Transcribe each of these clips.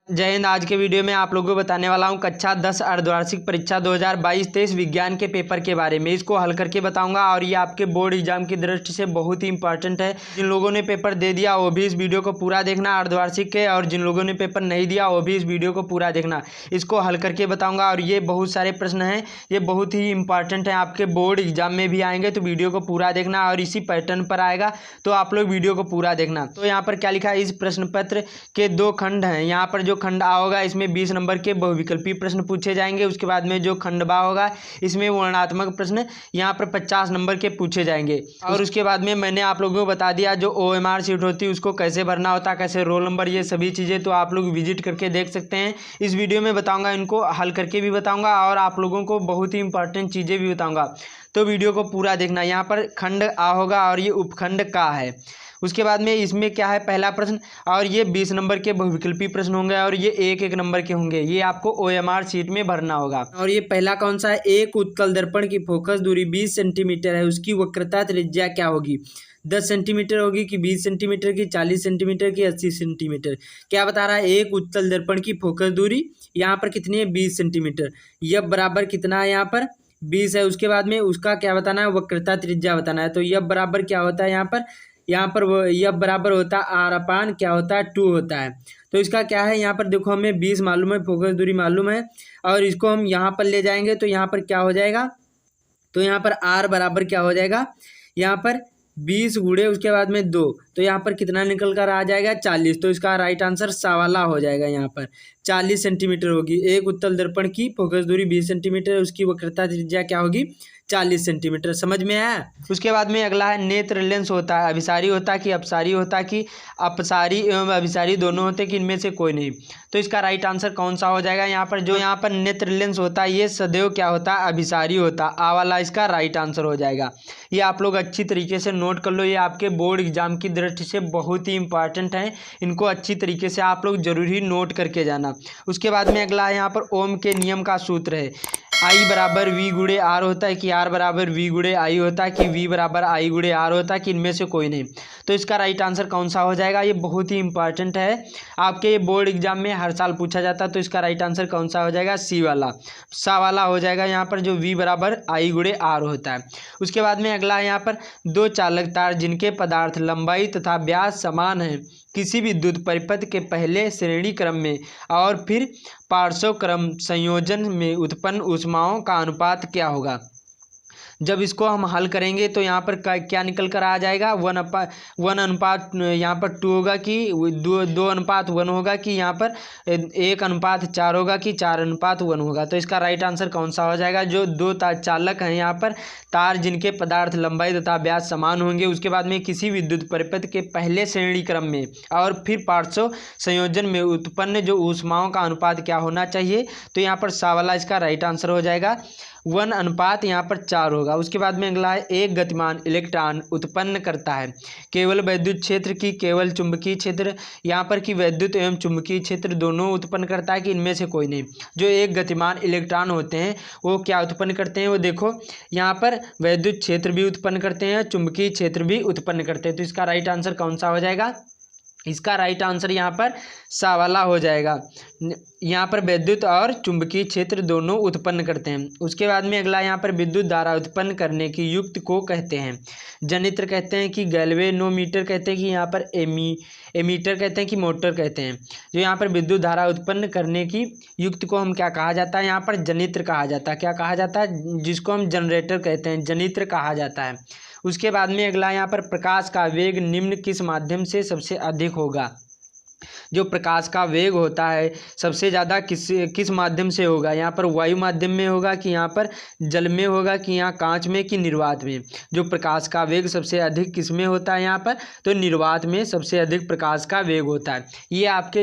जय हिंद। आज के वीडियो में आप लोगों को बताने वाला हूं कक्षा 10 अर्धवार्षिक परीक्षा 2022-23 विज्ञान के पेपर के बारे में। इसको हल करके बताऊंगा और ये आपके बोर्ड एग्जाम की दृष्टि से बहुत ही इंपॉर्टेंट है। जिन लोगों ने पेपर दे दिया वो भी इस वीडियो को पूरा देखना अर्धवार्षिक के, और जिन लोगों ने पेपर नहीं दिया वो भी इस वीडियो को पूरा देखना। इसको हल करके बताऊँगा और ये बहुत सारे प्रश्न हैं, ये बहुत ही इंपॉर्टेंट है, आपके बोर्ड एग्जाम में भी आएंगे, तो वीडियो को पूरा देखना और इसी पैटर्न पर आएगा, तो आप लोग वीडियो को पूरा देखना। तो यहाँ पर क्या लिखा है, इस प्रश्न पत्र के दो खंड हैं। यहाँ पर जो खंड आ होगा इसमें 20 नंबर के बहुविकल्पी प्रश्न पूछे जाएंगे। उसके बाद में जो खंड बा होगा इसमें वर्णनात्मक प्रश्न यहाँ पर 50 नंबर के पूछे जाएंगे। और उसके बाद में मैंने आप लोगों को बता दिया जो OMR शीट होती है उसको कैसे भरना होता है, कैसे रोल नंबर, ये सभी चीज़ें तो आप लोग विजिट करके देख सकते हैं। इस वीडियो में बताऊँगा, इनको हल करके भी बताऊँगा और आप लोगों को बहुत ही इंपॉर्टेंट चीज़ें भी बताऊँगा, तो वीडियो को पूरा देखना। यहाँ पर खंड आ होगा और ये उपखंड का है। उसके बाद में इसमें क्या है, पहला प्रश्न, और ये 20 नंबर के बहुविकल्पी प्रश्न होंगे और ये 1-1 नंबर के होंगे। ये आपको OMR शीट में भरना होगा। और ये पहला कौन सा है, एक उत्तल दर्पण की फोकस दूरी 20 सेंटीमीटर है, उसकी वक्रता त्रिज्या क्या होगी? 10 सेंटीमीटर होगी कि 20 सेंटीमीटर की, 40 सेंटीमीटर की, 80 सेंटीमीटर? क्या बता रहा है, एक उत्तल दर्पण की फोकस दूरी यहाँ पर कितनी है, 20 सेंटीमीटर। यह बराबर कितना है, यहाँ पर 20 है। उसके बाद में उसका क्या बताना है, वक्रता त्रिज्या बताना है। तो यह बराबर क्या होता है, यहाँ पर वो यह बराबर होता है R/, क्या होता है, 2 होता है। तो इसका क्या है, यहाँ पर देखो हमें 20 मालूम है, फोकस दूरी मालूम है, और इसको हम यहाँ पर ले जाएंगे तो यहाँ पर क्या हो जाएगा, तो यहाँ पर R बराबर क्या हो जाएगा, यहाँ पर 20 गुणे उसके बाद में 2, तो यहाँ पर कितना निकल कर आ जाएगा, 40। तो इसका राइट आंसर सवाला हो जाएगा। यहाँ पर 40 सेंटीमीटर होगी। एक उत्तल दर्पण की फोकस दूरी 20 सेंटीमीटर, उसकी वक्रता त्रिज्या क्या होगी, 40 सेंटीमीटर। समझ में आया? उसके बाद में अगला है नेत्र लेंस होता है, अभिसारी होता है कि अपसारी होता है कि अपसारी एवं अभिसारी दोनों होते कि इनमें से कोई नहीं? तो इसका राइट आंसर कौन सा हो जाएगा, यहाँ पर नेत्र लेंस होता है ये सदैव क्या होता है, अभिसारी होता है। आ वाला इसका राइट आंसर हो जाएगा। ये आप लोग अच्छी तरीके से नोट कर लो, ये आपके बोर्ड एग्जाम की दृष्टि से बहुत ही इंपॉर्टेंट है। इनको अच्छी तरीके से आप लोग जरूर ही नोट करके जाना। उसके बाद में अगला है, यहाँ पर ओम के नियम का सूत्र है। I बराबर V गुणे R होता है कि R बराबर V गुणे I होता है कि V बराबर I गुणे R होता है कि इनमें से कोई नहीं? तो इसका राइट आंसर कौन सा हो जाएगा, ये बहुत ही इंपॉर्टेंट है, आपके ये बोर्ड एग्जाम में हर साल पूछा जाता है। तो इसका राइट आंसर कौन सा हो जाएगा, सी वाला, सा वाला हो जाएगा। यहाँ पर जो V बराबर I गुणे R होता है। उसके बाद में अगला है, यहाँ पर दो चालक तार जिनके पदार्थ लंबाई तथा व्यास समान है, किसी विद्युत परिपथ के पहले श्रेणी क्रम में और फिर पार्श्व क्रम संयोजन में उत्पन्न ऊष्माओं का अनुपात क्या होगा? जब इसको हम हल करेंगे तो यहाँ पर क्या निकल कर आ जाएगा, 1 अनुपात यहाँ पर 2 होगा कि 2 अनुपात 1 होगा कि यहाँ पर 1 अनुपात 4 होगा कि 4 अनुपात 1 होगा? तो इसका राइट आंसर कौन सा हो जाएगा, जो दो चालक हैं यहाँ पर तार जिनके पदार्थ लंबाई तथा व्यास समान होंगे, उसके बाद में किसी विद्युत परिपथ के पहले श्रेणी क्रम में और फिर पार्श्व संयोजन में उत्पन्न जो ऊष्माओं का अनुपात क्या होना चाहिए? तो यहाँ पर सा वाला इसका राइट आंसर हो जाएगा, 1 अनुपात यहाँ पर 4 होगा। उसके बाद में अगला है, एक गतिमान इलेक्ट्रॉन उत्पन्न करता है केवल विद्युत क्षेत्र की केवल चुंबकीय क्षेत्र, यहाँ पर कि विद्युत एवं चुंबकीय क्षेत्र दोनों उत्पन्न करता है कि इनमें से कोई नहीं? जो एक गतिमान इलेक्ट्रॉन होते हैं वो क्या उत्पन्न करते हैं, वो देखो यहाँ पर विद्युत क्षेत्र भी उत्पन्न करते हैं, चुंबकीय क्षेत्र भी उत्पन्न करते हैं। तो इसका राइट आंसर कौन सा हो जाएगा, इसका राइट आंसर यहाँ पर सा वाला हो जाएगा। यहाँ पर विद्युत और चुंबकीय क्षेत्र दोनों उत्पन्न करते हैं। उसके बाद में अगला, यहाँ पर विद्युत धारा उत्पन्न करने की युक्ति को कहते हैं जनित्र कहते हैं कि गैल्वेनोमीटर कहते हैं कि यहाँ पर एमीटर कहते हैं कि मोटर कहते हैं? जो यहाँ पर विद्युत धारा उत्पन्न करने की युक्ति को हम क्या कहा जाता है, यहाँ पर जनित्र कहा जाता है। क्या कहा जाता है, जिसको हम जनरेटर कहते हैं, जनित्र कहा जाता है। उसके बाद में अगला, यहाँ पर प्रकाश का वेग निम्न किस माध्यम से सबसे अधिक होगा? जो प्रकाश का वेग होता है सबसे ज़्यादा किस माध्यम से होगा? यहाँ पर वायु माध्यम में होगा कि यहाँ पर जल में होगा कि यहाँ कांच में कि निर्वात में? जो प्रकाश का वेग सबसे अधिक किस में होता है, यहाँ पर तो निर्वात में सबसे अधिक प्रकाश का वेग होता है। ये आपके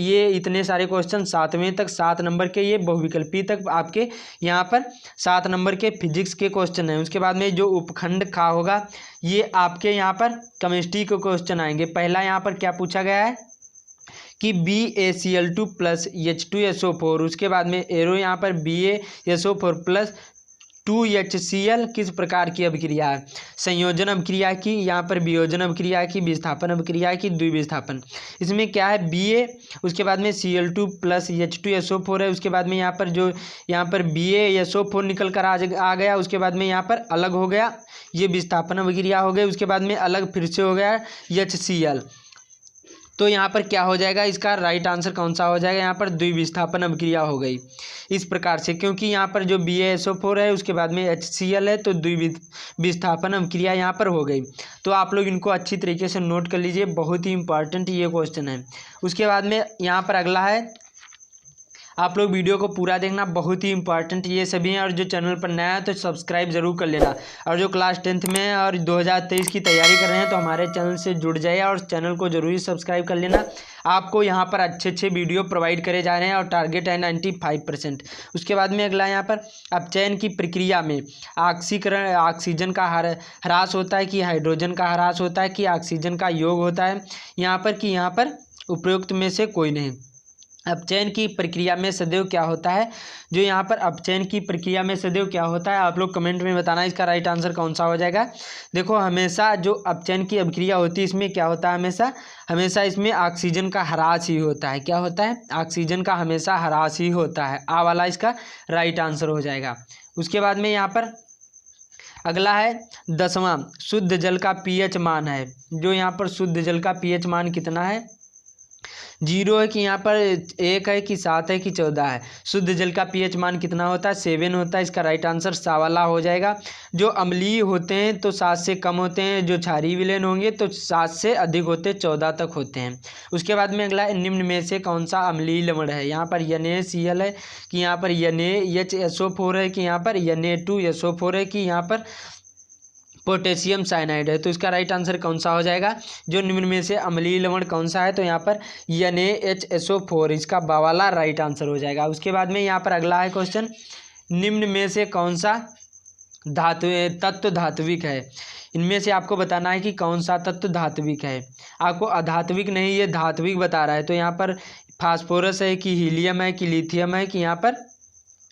ये इतने सारे क्वेश्चन 7वें तक 7 नंबर के, ये बहुविकल्पी तक आपके यहाँ पर 7 नंबर के फिजिक्स के क्वेश्चन हैं। उसके बाद में जो उपखंड खा होगा ये आपके यहाँ पर केमिस्ट्री के क्वेश्चन आएंगे। पहला यहाँ पर क्या पूछा गया है कि BaCl2 प्लस H2SO4, उसके बाद में एरो यहाँ पर BaSO4 प्लस 2HCl किस प्रकार की अभिक्रिया है? संयोजन अभिक्रिया की, यहाँ पर वियोजन अभिक्रिया की, विस्थापन अभिक्रिया की, द्विविस्थापन। इसमें क्या है, Ba, उसके बाद में Cl2 प्लस H2SO4 है, उसके बाद में यहाँ पर BaSO4 निकल कर आ गया, उसके बाद में यहाँ पर अलग हो गया, ये विस्थापन अभिक्रिया हो गई, उसके बाद में अलग फिर से हो गया HCl। तो यहाँ पर क्या हो जाएगा, इसका राइट आंसर कौन सा हो जाएगा, यहाँ पर द्विविस्थापन अभिक्रिया हो गई इस प्रकार से, क्योंकि यहाँ पर जो BaSO4 है उसके बाद में HCl है, तो द्विविस्थापन अभिक्रिया यहाँ पर हो गई। तो आप लोग इनको अच्छी तरीके से नोट कर लीजिए, बहुत ही इंपॉर्टेंट ये क्वेश्चन है। उसके बाद में यहाँ पर अगला है, आप लोग वीडियो को पूरा देखना, बहुत ही इंपॉर्टेंट ये सभी हैं। और जो चैनल पर नया है तो सब्सक्राइब जरूर कर लेना, और जो क्लास 10th में है और 2023 की तैयारी कर रहे हैं तो हमारे चैनल से जुड़ जाइए और चैनल को जरूर सब्सक्राइब कर लेना। आपको यहाँ पर अच्छे वीडियो प्रोवाइड करे जा रहे हैं और टारगेट है 95%। उसके बाद में अगला यहाँ पर अपचयन की प्रक्रिया में ऑक्सीजन का ह्रास होता है कि हाइड्रोजन का ह्रास होता है कि ऑक्सीजन का योग होता है, यहाँ पर उपयुक्त में से कोई नहीं। अपचयन की प्रक्रिया में सदैव क्या होता है, जो यहाँ पर अपचयन की प्रक्रिया में सदैव क्या होता है, आप लोग कमेंट में बताना इसका राइट आंसर कौन सा हो जाएगा। देखो, हमेशा जो अपचयन की अभिक्रिया होती है इसमें क्या होता है, हमेशा इसमें ऑक्सीजन का ह्रास ही होता है। क्या होता है, ऑक्सीजन का हमेशा ह्रास ही होता है। आ वाला इसका राइट आंसर हो जाएगा। उसके बाद में यहाँ पर अगला है 10वां, शुद्ध जल का pH मान है। जो यहाँ पर शुद्ध जल का pH मान कितना है, 0 है कि यहाँ पर 1 है कि 7 है कि 14 है। शुद्ध जल का pH मान कितना होता है, 7 होता है। इसका राइट आंसर सा वाला हो जाएगा। जो अम्लीय होते हैं तो 7 से कम होते हैं, जो क्षारीय विलयन होंगे तो 7 से अधिक होते हैं, 14 तक होते हैं। उसके बाद में अगला निम्न में से कौन सा अम्लीय लवण है, यहाँ पर NaCl है कि यहाँ पर NaHSO4 है कि यहाँ पर Na2SO4 है कि यहाँ पर पोटेशियम साइनाइड है। तो इसका राइट आंसर कौन सा हो जाएगा, जो निम्न में से अम्लीय लवण कौन सा है, तो यहाँ पर NaHSO4 इसका बावाला राइट आंसर हो जाएगा। उसके बाद में यहाँ पर अगला है क्वेश्चन, निम्न में से कौन सा तत्व धात्विक है। इनमें से आपको बताना है कि कौन सा तत्व धात्विक है। आपको अधात्विक नहीं, ये धात्विक बता रहा है। तो यहाँ पर फास्फोरस है कि हीलियम है कि लिथियम है कि यहाँ पर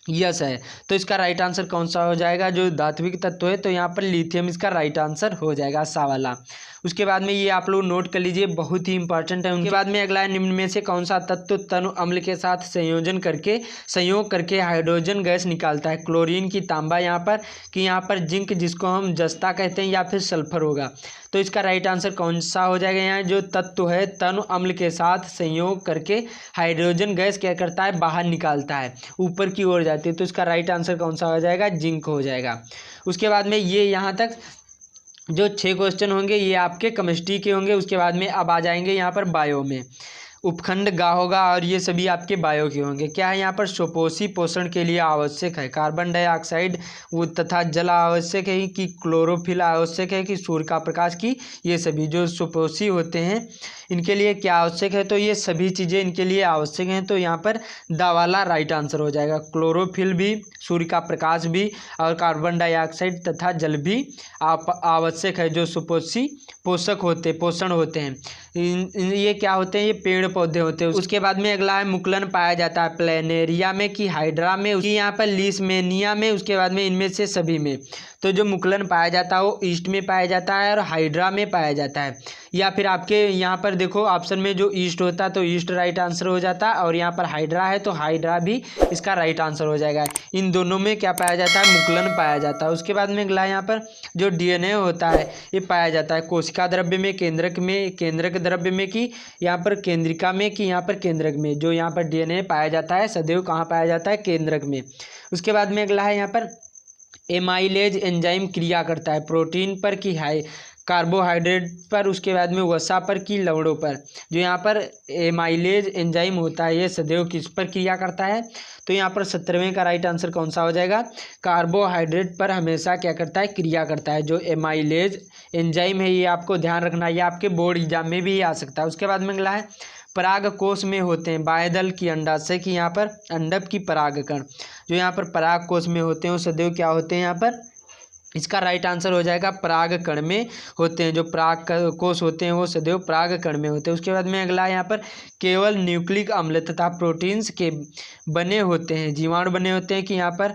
यस है। तो इसका राइट आंसर कौन सा हो जाएगा, जो धात्विक तत्व है, तो यहाँ पर लिथियम इसका राइट आंसर हो जाएगा, सा वाला। उसके बाद में ये आप लोग नोट कर लीजिए, बहुत ही इंपॉर्टेंट है। उनके बाद में अगला है, निम्न में से कौन सा तत्व तनु अम्ल के साथ संयोग करके हाइड्रोजन गैस निकालता है। क्लोरीन की तांबा यहाँ पर कि यहाँ पर जिंक, जिसको हम जस्ता कहते हैं, या फिर सल्फर होगा। तो इसका राइट आंसर कौन सा हो जाएगा, यहाँ जो तत्व है तनु अम्ल के साथ संयोग करके हाइड्रोजन गैस क्या करता है, बाहर निकालता है, ऊपर की ओर जाती है। तो इसका राइट आंसर कौन सा हो जाएगा, जिंक हो जाएगा। उसके बाद में ये यहाँ तक जो 6 क्वेश्चन होंगे ये आपके केमिस्ट्री के होंगे। उसके बाद में अब आ जाएंगे यहाँ पर बायो में, उपखंड गा होगा और ये सभी आपके बायो के होंगे। क्या है यहाँ पर, सुपोषी पोषण के लिए आवश्यक है, कार्बन डाइऑक्साइड वो तथा जल आवश्यक है कि क्लोरोफिल आवश्यक है कि सूर्य का प्रकाश की, ये सभी जो सुपोषी होते हैं इनके लिए क्या आवश्यक है, तो ये सभी चीज़ें इनके लिए आवश्यक हैं। तो यहाँ पर दा वाला राइट आंसर हो जाएगा। क्लोरोफिल भी, सूर्य का प्रकाश भी और कार्बन डाइऑक्साइड तथा जल भी आवश्यक है, जो सुपोषी पोषण होते हैं। ये क्या होते हैं, ये पेड़ पौधे होते हैं। उसके बाद में अगला है, मुकुलन पाया जाता है प्लेनेरिया में कि हाइड्रा में कि यहाँ पर लीशमेनिया में। उसके बाद में इनमें से सभी में। तो जो मुकुलन पाया जाता है वो ईस्ट में पाया जाता है और हाइड्रा में पाया जाता है। या फिर आपके यहाँ पर देखो ऑप्शन में जो ईस्ट होता है तो ईस्ट राइट आंसर हो जाता है, और यहाँ पर हाइड्रा है तो हाइड्रा भी इसका राइट आंसर हो जाएगा। इन दोनों में क्या पाया जाता है, मुकुलन पाया जाता है। उसके बाद में अगला यहाँ पर जो DNA होता है ये पाया जाता है कोशिका द्रव्य में, केंद्रक द्रव्य में कि यहाँ पर केंद्रिका में कि यहाँ पर केंद्रक में। जो यहाँ पर DNA पाया जाता है सदैव कहाँ पाया जाता है, केंद्रक में। उसके बाद में अगला है यहाँ पर एमाइलेज एंजाइम क्रिया करता है प्रोटीन पर कि कार्बोहाइड्रेट पर, उसके बाद में वसा पर कि लवणों पर। जो यहाँ पर एमाइलेज एंजाइम होता है ये सदैव किस पर क्रिया करता है, तो यहाँ पर 17वें का राइट आंसर कौन सा हो जाएगा, कार्बोहाइड्रेट पर हमेशा क्या करता है, क्रिया करता है। जो एमाइलेज एंजाइम है ये आपको ध्यान रखना, ये आपके बोर्ड एग्जाम में भी आ सकता है। उसके बाद में अगला है, पराग कोश में होते हैं बाह्यदल की अंडाशय की यहाँ पर अंडप की परागकण। जो यहाँ पर पराग कोश में होते हैं वो सदैव क्या होते हैं, यहाँ पर इसका राइट आंसर हो जाएगा पराग कण में होते हैं। जो पराग कोश होते हैं वो सदैव पराग कण में होते हैं। उसके बाद में अगला यहाँ पर केवल न्यूक्लिक अम्ल तथा प्रोटीन्स के बने होते हैं, जीवाणु बने होते हैं कि यहाँ पर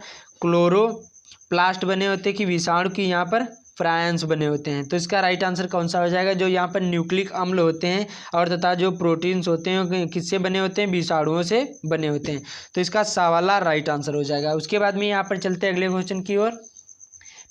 प्लास्ट बने होते हैं कि विषाणु की यहाँ पर फ्रायंस बने होते हैं। तो इसका राइट आंसर कौन सा हो जाएगा? जो यहाँ पर न्यूक्लिक अम्ल होते हैं और तथा जो प्रोटीन्स होते हैं किससे बने होते हैं? विषाणुओं से बने होते हैं। तो इसका सा वाला राइट आंसर हो जाएगा। उसके बाद में यहाँ पर चलते हैं अगले क्वेश्चन की ओर।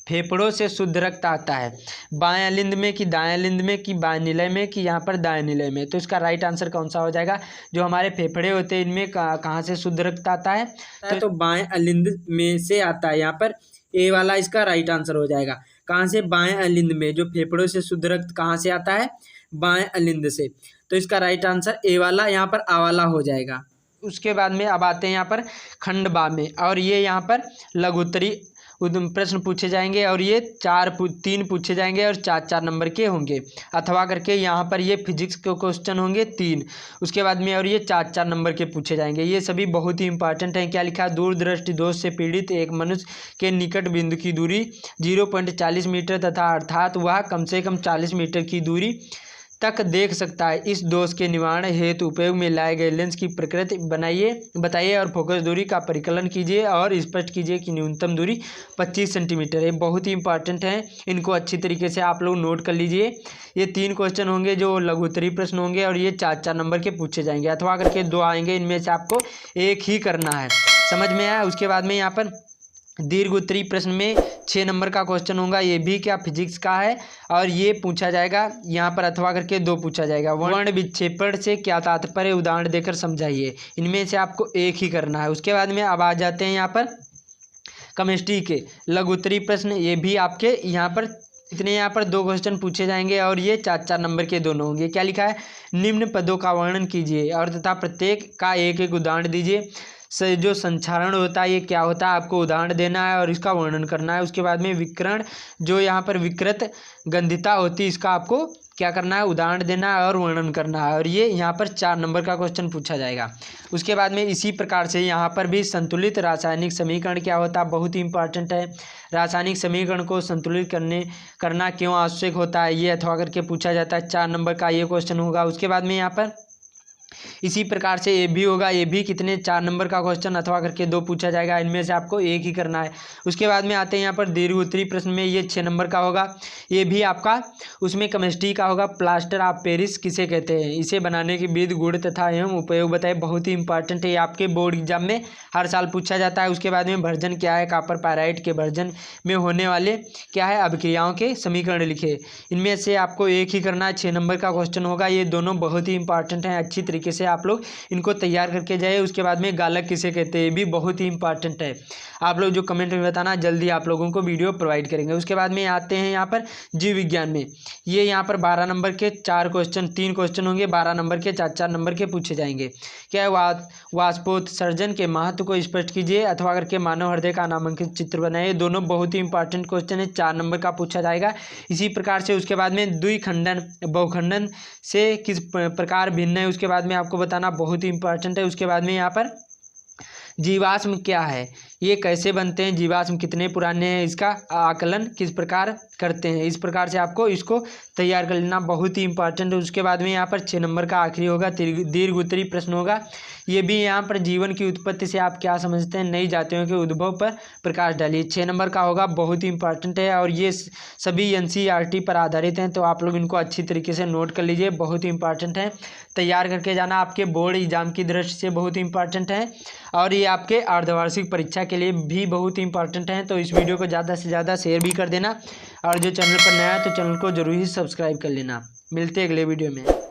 फेफड़ों से शुद्ध रक्त आता है बाएं अलिंद में कि दाएं अलिंद में कि बाएं निलय में कि यहाँ पर दाएं निलय में? तो इसका राइट आंसर कौन सा हो जाएगा? जो हमारे फेफड़े होते हैं इनमें कहाँ से शुद्ध रक्त आता है? तो बाएं अलिंद में से आता है। यहाँ पर ए वाला इसका राइट आंसर हो जाएगा। कहाँ से? बाएं अलिंद में। जो फेफड़ों से शुद्ध रक्त कहाँ से आता है? बाएं अलिंद से। तो इसका राइट आंसर ए वाला यहाँ पर आ वाला हो जाएगा। उसके बाद में अब आते हैं यहाँ पर खंड बा में, और ये यहाँ पर लघुत्तरी प्रश्न पूछे जाएंगे और ये 3 पूछे जाएंगे और 4 नंबर के होंगे अथवा करके। यहाँ पर ये फिजिक्स के क्वेश्चन होंगे 3, उसके बाद में और ये 4 नंबर के पूछे जाएंगे। ये सभी बहुत ही इंपॉर्टेंट हैं। क्या लिखा है? दूरदृष्टि दोष से पीड़ित एक मनुष्य के निकट बिंदु की दूरी 0.40 मीटर तथा अर्थात वह कम से कम 40 मीटर की दूरी तक देख सकता है। इस दोष के निवारण हेतु उपयोग में लाए गए लेंस की प्रकृति बताइए और फोकस दूरी का परिकलन कीजिए और स्पष्ट कीजिए कि न्यूनतम दूरी 25 सेंटीमीटर है। बहुत ही इंपॉर्टेंट है, इनको अच्छी तरीके से आप लोग नोट कर लीजिए। ये 3 क्वेश्चन होंगे जो लघुत्तरी प्रश्न होंगे और ये 4 नंबर के पूछे जाएंगे अथवा करके 2 आएंगे। इनमें से आपको एक ही करना है। समझ में आया? उसके बाद में यहाँ पर दीर्घ उत्तरी प्रश्न में 6 नंबर का क्वेश्चन होगा। ये भी क्या फिजिक्स का है और ये पूछा जाएगा यहाँ पर अथवा करके 2 पूछा जाएगा। वर्ण विक्षेपण से क्या तात्पर्य? उदाहरण देकर समझाइए। इनमें से आपको एक ही करना है। उसके बाद में अब आ जाते हैं यहाँ पर केमिस्ट्री के लघु उत्तरी प्रश्न। ये भी आपके यहाँ पर इतने यहाँ पर 2 क्वेश्चन पूछे जाएंगे और ये 4 नंबर के दोनों होंगे। क्या लिखा है? निम्न पदों का वर्णन कीजिए और तथा प्रत्येक का एक उदाहरण दीजिए। जो संक्षारण होता है ये क्या होता है? आपको उदाहरण देना है और इसका वर्णन करना है। उसके बाद में विकर्ण, जो यहाँ पर विकृत गंधिता होती है, इसका आपको क्या करना है? उदाहरण देना है और वर्णन करना है। और ये यहाँ पर 4 नंबर का क्वेश्चन पूछा जाएगा। उसके बाद में इसी प्रकार से यहाँ पर भी संतुलित रासायनिक समीकरण क्या होता है? बहुत ही इंपॉर्टेंट है। रासायनिक समीकरण को संतुलित करना क्यों आवश्यक होता है, ये अथवा करके पूछा जाता है। 4 नंबर का ये क्वेश्चन होगा। उसके बाद में यहाँ पर इसी प्रकार से ये भी होगा। ये भी कितने? 4 नंबर का क्वेश्चन अथवा करके 2 पूछा जाएगा। इनमें से आपको एक ही करना है। उसके बाद में आते हैं यहाँ पर दीर्घ उत्तरी प्रश्न में, ये 6 नंबर का होगा। ये भी आपका उसमें केमिस्ट्री का होगा। प्लास्टर ऑफ पेरिस किसे कहते हैं? इसे बनाने की विधि, गुण तथा एवं उपयोग बताए। बहुत ही इंपॉर्टेंट है, ये आपके बोर्ड एग्जाम में हर साल पूछा जाता है। उसके बाद में भर्जन क्या है? कॉपर पायराइट के भर्जन में होने वाले क्या है? अभिक्रियाओं के समीकरण लिखे। इनमें से आपको एक ही करना है। 6 नंबर का क्वेश्चन होगा। ये दोनों बहुत ही इंपॉर्टेंट हैं। अच्छी तरीके से आप लोग इनको तैयार करके जाइए। उसके बाद में गालक किसे कहते हैं? ये भी बहुत ही इंपॉर्टेंट है। आप लोग जो कमेंट में बताना, जल्दी आप लोगों को वीडियो प्रोवाइड करेंगे। उसके बाद में आते हैं यहाँ पर जीव विज्ञान में। ये यहाँ पर 12 नंबर के 3 क्वेश्चन होंगे। 12 नंबर के 4 नंबर के पूछे जाएंगे। क्या है? वाष्पोत्सर्जन के महत्व को स्पष्ट कीजिए अथवा करके मानव हृदय का नामांकित चित्र बनाइए। दोनों बहुत ही इंपॉर्टेंट क्वेश्चन है। 4 नंबर का पूछा जाएगा इसी प्रकार से। उसके बाद में द्विखंडन बहुखंडन से किस प्रकार भिन्न है, उसके बाद में आपको बताना बहुत ही इंपॉर्टेंट है। उसके बाद में यहाँ पर जीवाश्म क्या है, ये कैसे बनते हैं, जीवाश्म कितने पुराने हैं, इसका आकलन किस प्रकार करते हैं। इस प्रकार से आपको इसको तैयार कर लेना, बहुत ही इंपॉर्टेंट है। उसके बाद में यहाँ पर 6 नंबर का आखिरी होगा, दीर्घ उत्तरी प्रश्न होगा। ये भी यहाँ पर जीवन की उत्पत्ति से आप क्या समझते हैं, नई जातियों के उद्भव पर प्रकाश डालिए। 6 नंबर का होगा, बहुत ही इंपॉर्टेंट है और ये सभी NCERT पर आधारित हैं, तो आप लोग इनको अच्छी तरीके से नोट कर लीजिए, बहुत ही इंपॉर्टेंट है। तैयार करके जाना, आपके बोर्ड एग्जाम की दृष्टि से बहुत ही इंपॉर्टेंट है और ये आपके अर्धवार्षिक परीक्षा के लिए भी बहुत ही इंपॉर्टेंट है। तो इस वीडियो को ज़्यादा से ज़्यादा शेयर भी कर देना और जो चैनल पर नया है तो चैनल को जरूर ही सब्सक्राइब कर लेना। मिलते हैं अगले वीडियो में।